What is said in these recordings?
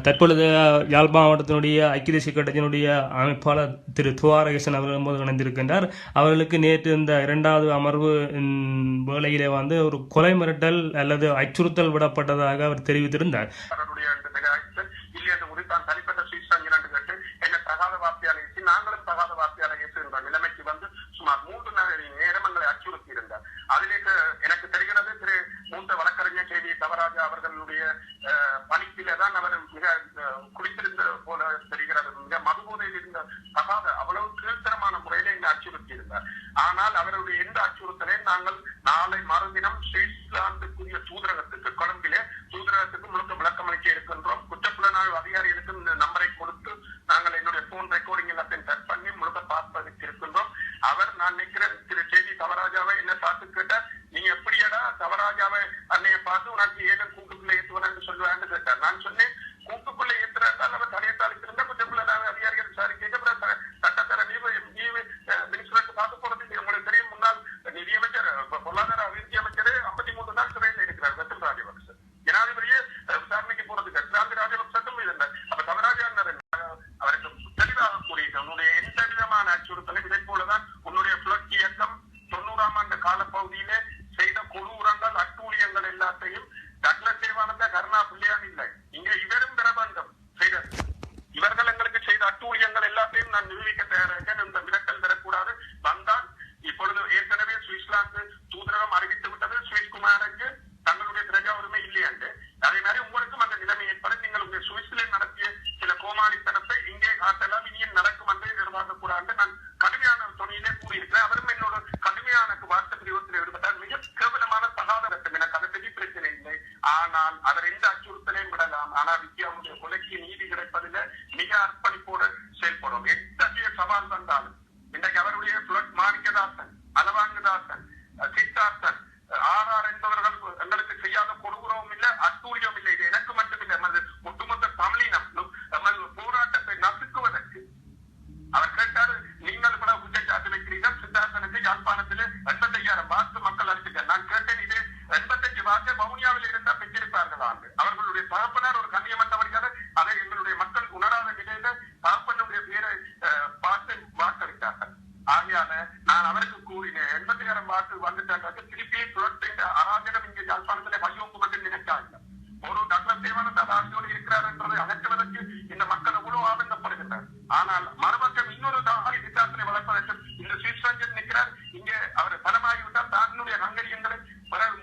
தற்பொழுது யாழ் மாவட்டத்தினுடைய ஐக்கிய தேசிய கட்டத்தினுடைய அமைப்பாளர் திரு துவாரகேசன் அவர்கள் இணைந்திருக்கின்றார். அவர்களுக்கு நேற்று இந்த இரண்டாவது அமர்வு வேளையிலே ஒரு கொலை மிரட்டல் அல்லது அச்சுறுத்தல் விடப்பட்டதாக அவர் தெரிவித்திருந்தார். நாங்களும் தகாத வார்த்தையாளர் என்ற நிலைமைக்கு சுமார் 3 நேரம் எங்களை அச்சுறுத்தி இருந்தார். அதிலே எனக்கு தெரிகிறது திரு மூத்த வழக்கறிஞர் கேவி தவராஜா அவர்களுடைய பணிப்பிலே தான் அவர் மிக குடித்திருந்த போல தெரிகிறது. மிக மதுபோதையில் இருந்த தகாத அவ்வளவு கீழ்த்தரமான முறையிலே என்னை அச்சுறுத்தி இருந்தார். ஆனால் அவருடைய எந்த அச்சுறுத்தலையும் நாங்கள் நாளை மறுதினம் சுவிட்சர்லாந்துக்குரிய தூதரகத்துக்கு கொழும்பிலே தூதரகத்துக்கு முழுக்க விளக்கம் அளிக்க இருக்கின்றோம். குற்றப்புலனாய்வு அதிகாரிகளுக்கு இந்த நம்பரை கொடுத்து நாங்கள் என்னுடைய போன் ரெக்கார்டிங் எல்லாத்தையும் செட் பண்ணி முழுக்க பார்ப்பதற்கு இருக்கின்றோம். அவர் நான் நினைக்கிறேன் திரு கேவி தவராஜாவை என்ன பார்த்து கேட்டார், நீங்க எப்படியடா தவராஜாவை அன்னைய பார்த்து உனக்கு ஏழு கூட்டுக்குள்ள ஏற்றுவனு சொல்லுவான்னு கேட்டார். நான் சொன்னேன், கூட்டுக்குள்ள ஏற்றுறால் அவர் தடையத்தாளுக்கு இருந்த குற்றப்புலனாய்வு அதிகாரிகள் விசாரிக்க சட்டத்தர மினிஸ்டருக்கு பார்த்து போறது உங்களுக்கு தெரியும். முன்னாள் நிதியமைச்சர் பொருளாதார அபிவிருத்தி அமைச்சர் 53 நாள் சிறையில் இருக்கிறார் வெத்தல் ராஜபக்ச. ஜனாதிபதியே விசாரணைக்கு போறதுக்கு கிராந்தி ராஜபக்சட்டும் இருந்தார். அப்ப தவராஜா அவருக்கு தெளிவாக கூறிய உன்னுடைய எந்த விதமான அச்சுறுத்தலை இதை போலதான் உன்னுடைய புரட்சி இயக்கம் 90ஆம் ஆண்டு காலப்பகுதியிலே செய்த கொடூரங்கள் அட்டூழியங்கள் எல்லாத்தையும் டக்ளஸ் தேவானந்த கருணா பிள்ளையான் இல்லை, இங்க இவரும் பெற வேண்டும் செய்தது. இவர்கள் எங்களுக்கு செய்த அட்டூழியங்கள் எல்லாத்தையும் நான் நிரூபிக்க தயாராக இந்த மிரட்டல் பெறக்கூடாது. வந்தால் இப்பொழுது ஏற்கனவே சுவிட்சர்லாந்து தூதரகம் அறிவித்து விட்டது சுவிஸ்குமாருக்கு தங்களுடைய பிரஜா உரிமை இல்லையாண்டு. அதே மாதிரி உங்களுக்கும் அந்த நிலைமை ஏற்படும். நீங்கள் உங்கள் சுவிஸ்லாந்து நடத்திய சில கோமாளித்தனத்தை இங்கே காட்டலாம், இனியும் நடக்கும் என்று எதிர்பார்க்க கூடாது நான் கடுமையான துணையிலே கூறியிருக்கிறேன். அவரும் என்னோட கடுமையான வார்த்தை பிரிவத்தில் ஈடுபட்டார். மிக கேவலமான தகாத ரத்தம், எனக்கு அதை பற்றி பிரச்சனை இல்லை. ஆனால் அவர் எந்த அச்சுறுத்தலையும் விடலாம். ஆனால் வித்யாவுடைய கொலைக்கு நீதி கிடைப்பதில் மிக அர்ப்பணிப்போடு செயல்படும். எத்தகைய சவால் வந்தாலும் இன்றைக்கு அவருடைய மாணிக்கதாசன், அலவாங்கதாசன், சித்தார்த்தன், ஆர்ஆர் என்பவர்கள் எங்களுக்கு செய்யாத கொடுகுறவும் இல்லை, அட்டூழியம் இல்லை. இது எனக்கு மட்டுமில்லை, நமது ஒட்டுமொத்த தமிழினம் நமது போராட்டத்தை நசுக்குவதற்கு. அவர் கேட்டாரு, நீங்கள் கூட குற்றச்சாட்டு வைக்கிறீர்கள், சித்தார்த்தனுக்கு யாழ்ப்பாணத்திலே 85,000 வாக்கு மக்கள் அளித்துட்டார். நான் கேட்டேன், இது 85 வாக்கு வவுனியாவில் இருந்தால் பெற்றிருப்பார்களா? அவர்களுடைய தகப்பனார் ஒரு கண்ணியமற்றவர்கள், அதை எங்களுடைய மக்கள் உணராத நிலையில தகப்பனுடைய பேரை பார்த்து வாக்களித்தார்கள். ஆகையால நான் அவருக்கு கூறினேன், 80,000 வாக்கு வந்துட்டாங்க, திருப்பி புரட்சியின் அராஜகம் இங்கே யாழ்ப்பாணத்திலே மையோங்கு மட்டும் நினைக்காங்க. ஒரு டாக்டர் தேவானந்தா ஆட்சியோடு இருக்கிறார் என்பதை அகற்றுவதற்கு இந்த மக்கள் எவ்வளவு ஆதங்கப்படுகின்றனர். ஆனால் மறுபக்கம் இன்னொரு தாரி விசாரத்தை வளர்ப்பதற்கு இந்த சுவிட்சர்லாந்தில் நிற்கிறார். இங்கே அவர் பலமாகிவிட்டால் தன்னுடைய ஹங்கரியங்களை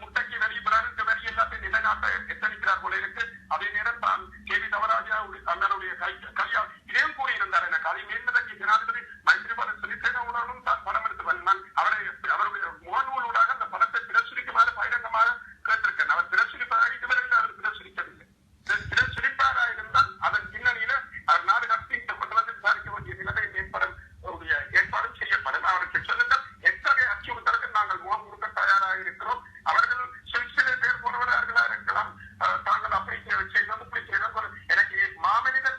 முட்டைக்கு வெளி பிறருக்கு வெளி எல்லாத்தையும் நிலைநாட்ட எத்தனிக்கிறார் போல இருக்கு. அதே நேரம் தான் கேவி தவராஜா அண்ணனுடைய கையால் இதையும் கூறியிருந்தார். எனக்கு அதை மேற்பதற்கு ஜனாதிபதி மைத்ரிபால சிறிசேனாவுடனும் தான் படம் எடுத்து நான் அவருடைய முகநூலூடாக அந்த படத்தை பிரசுரிக்குமாறு பகிரங்கமாக கேட்டிருக்கேன். அவர் பிரசுரிப்பாக இதுவரையில் அவர் பிரசுரிக்கவில்லை. பிரசுரிப்பாராக இருந்தால் அதன் பின்னணியில அவர் நாடு கடத்தி இந்த மண்டலத்தில் விசாரிக்க வேண்டிய நிலைமை ஏற்பாடும் செய்யப்படும். அவருக்கு சொல்லுங்கள், எத்தகைய அச்சுறுத்தலுக்கு நாங்கள் முகம் கொடுக்க தயாராக இருக்கிறோம். அவர்கள் சில பேர் போனவர்களாக இருக்கலாம், தாங்கள் அப்படி செய்தோம் இப்படி செய்தோம். எனக்கு மாமனிதர்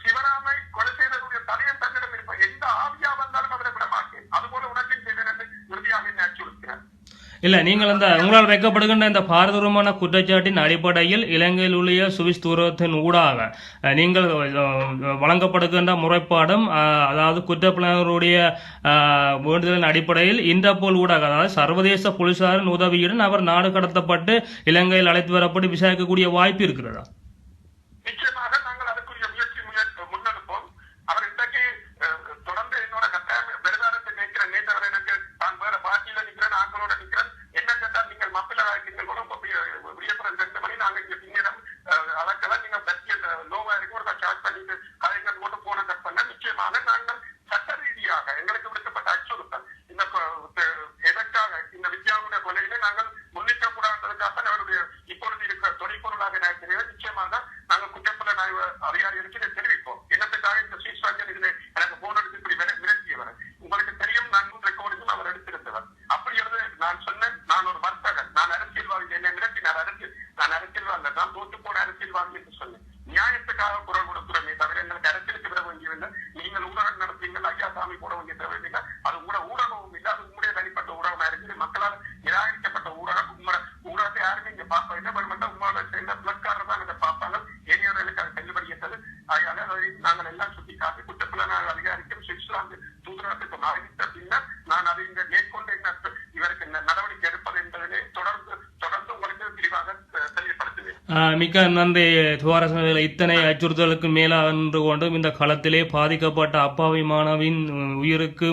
சிவராமை கொலை செய்தவருடைய தலையன் தன்னிடம் இருப்பேன். எந்த ஆவியா வந்தாலும் அவரை விட மாட்டேன். அதுபோல உனக்கும் செய்தேன் என்று உறுதியாக என்னை அச்சுறுத்தினார். இல்ல, நீங்கள் உங்களால் வைக்கப்படுகின்ற இந்த பாரதூரமான குற்றச்சாட்டின் அடிப்படையில் இலங்கையில் உள்ள சுவிஸ் தூரத்தின் ஊடாக நீங்கள் வழங்கப்படுகின்ற முறைப்பாடும், அதாவது குற்றப்புலனருடைய வேண்டுதலின் அடிப்படையில் இன்டர்போல் ஊடாக, அதாவது சர்வதேச போலீசாரின் உதவியுடன் அவர் நாடு கடத்தப்பட்டு இலங்கையில் அழைத்து வரப்பட்டு விசாரிக்கக்கூடிய வாய்ப்பு இருக்கிறதா? நிச்சயமாக நாங்கள் அதுக்குரிய முயற்சி முன்னெடுப்போம். அவர் இன்றைக்கு தொடர்ந்து என்னோட கட்டாயம் பெருதாரத்தை நிற்கிற நேற்றவர் எனக்கு நான் வேற பார்ட்டியில நிற்கிறேன், ஆக்களோட நிற்கிறேன். என்ன கேட்டால் நீங்கள் மப்பிளராக நீங்கள் கூட வியப்புறம் 2 மணி நாங்க இங்க பின்னிடம் அளக்கலாம், நீங்க பற்றி லோவா இருக்கும் ஒரு சார்ஜ் பண்ணிட்டு கலைஞர் போட்டு போன கட் பண்ண. நிச்சயமாக நாங்கள் சட்ட ரீதியாக எங்களுக்கு விடுக்கப்பட்ட அச்சுறுத்தல் இந்த எதற்காக இந்த வித்யாவுடைய கொலையில நாங்கள் முன்னிக்க கூடாததுக்காக அவருடைய இப்பொழுது இருக்கிற தொழிற்பொருளாக நிச்சயமாக நாங்கள் குற்றப்புலனாய்வு அதிகாரிகளுக்கு இதை தெரிவிப்போம். என்னத்துக்காக இந்த சுவிட்சர்லாந்தில் இதில் எனக்கு போன் எடுத்து இப்படி விரட்டியவர் உங்களுக்கு தெரியும். நான் ரெக்கார்டிங்கும் அவர் எடுத்திருந்தவர். அப்படி நான் சொன்னேன், நான் ஒரு வர்த்தகன், நான் அரசியல்வாதி, என்னை மிரட்டினார். நான் அரசியல்வாதி, நான் தோற்று போன அரசியல்வாதி என்று சொன்னேன். நியாயத்துக்காக குரல் கொடுக்கிறோமே தவிர எங்களுக்கு அரசியலுக்கு விட வேண்டியதில்லை. நீங்கள் ஊடகம் நடத்தீங்கள், ஐயா சாமி போட வேண்டிய தேவையில்லை. அது கூட ஊடகமும் இல்லை, அது உங்களுடைய தனிப்பட்ட ஊடகமாக இருக்குது. மக்களால் நிராகரிக்கப்பட்ட ஊடகம். ஊடகத்தை யாருமே இங்க பார்ப்போம். என்ன பண்ண உங்களோட சேர்ந்த பிளட்காரர் தான் இதை பார்ப்பாங்க. இனியவர்களுக்கு மிக்க நன்றி துவாரசமையில் இத்தனை அச்சுறுத்தலுக்கு மேலாக நின்று கொண்டும் இந்த களத்திலே பாதிக்கப்பட்ட அப்பாவி மாணவின் உயிருக்கு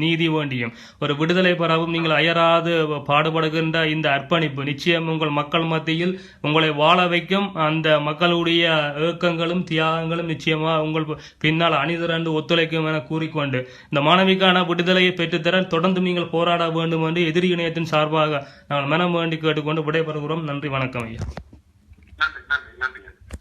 நீதி வேண்டியும் ஒரு விடுதலை பெறவும் நீங்கள் அயராது பாடுபடுகின்ற இந்த அர்ப்பணிப்பு நிச்சயம் உங்கள் மக்கள் மத்தியில் உங்களை வாழ வைக்கும். அந்த மக்களுடைய ஏக்கங்களும் தியாகங்களும் நிச்சயமா உங்கள் பின்னால் அணிதிரண்டு ஒத்துழைக்கும் என கூறிக்கொண்டு இந்த மாணவிக்கான விடுதலையை பெற்றுத்தர தொடர்ந்து நீங்கள் போராட வேண்டும் என்று எதிரி இணையத்தின் சார்பாக நாங்கள் மனம் வேண்டி கேட்டுக்கொண்டு விடைபெறுகிறோம். நன்றி, வணக்கம் ஐயா.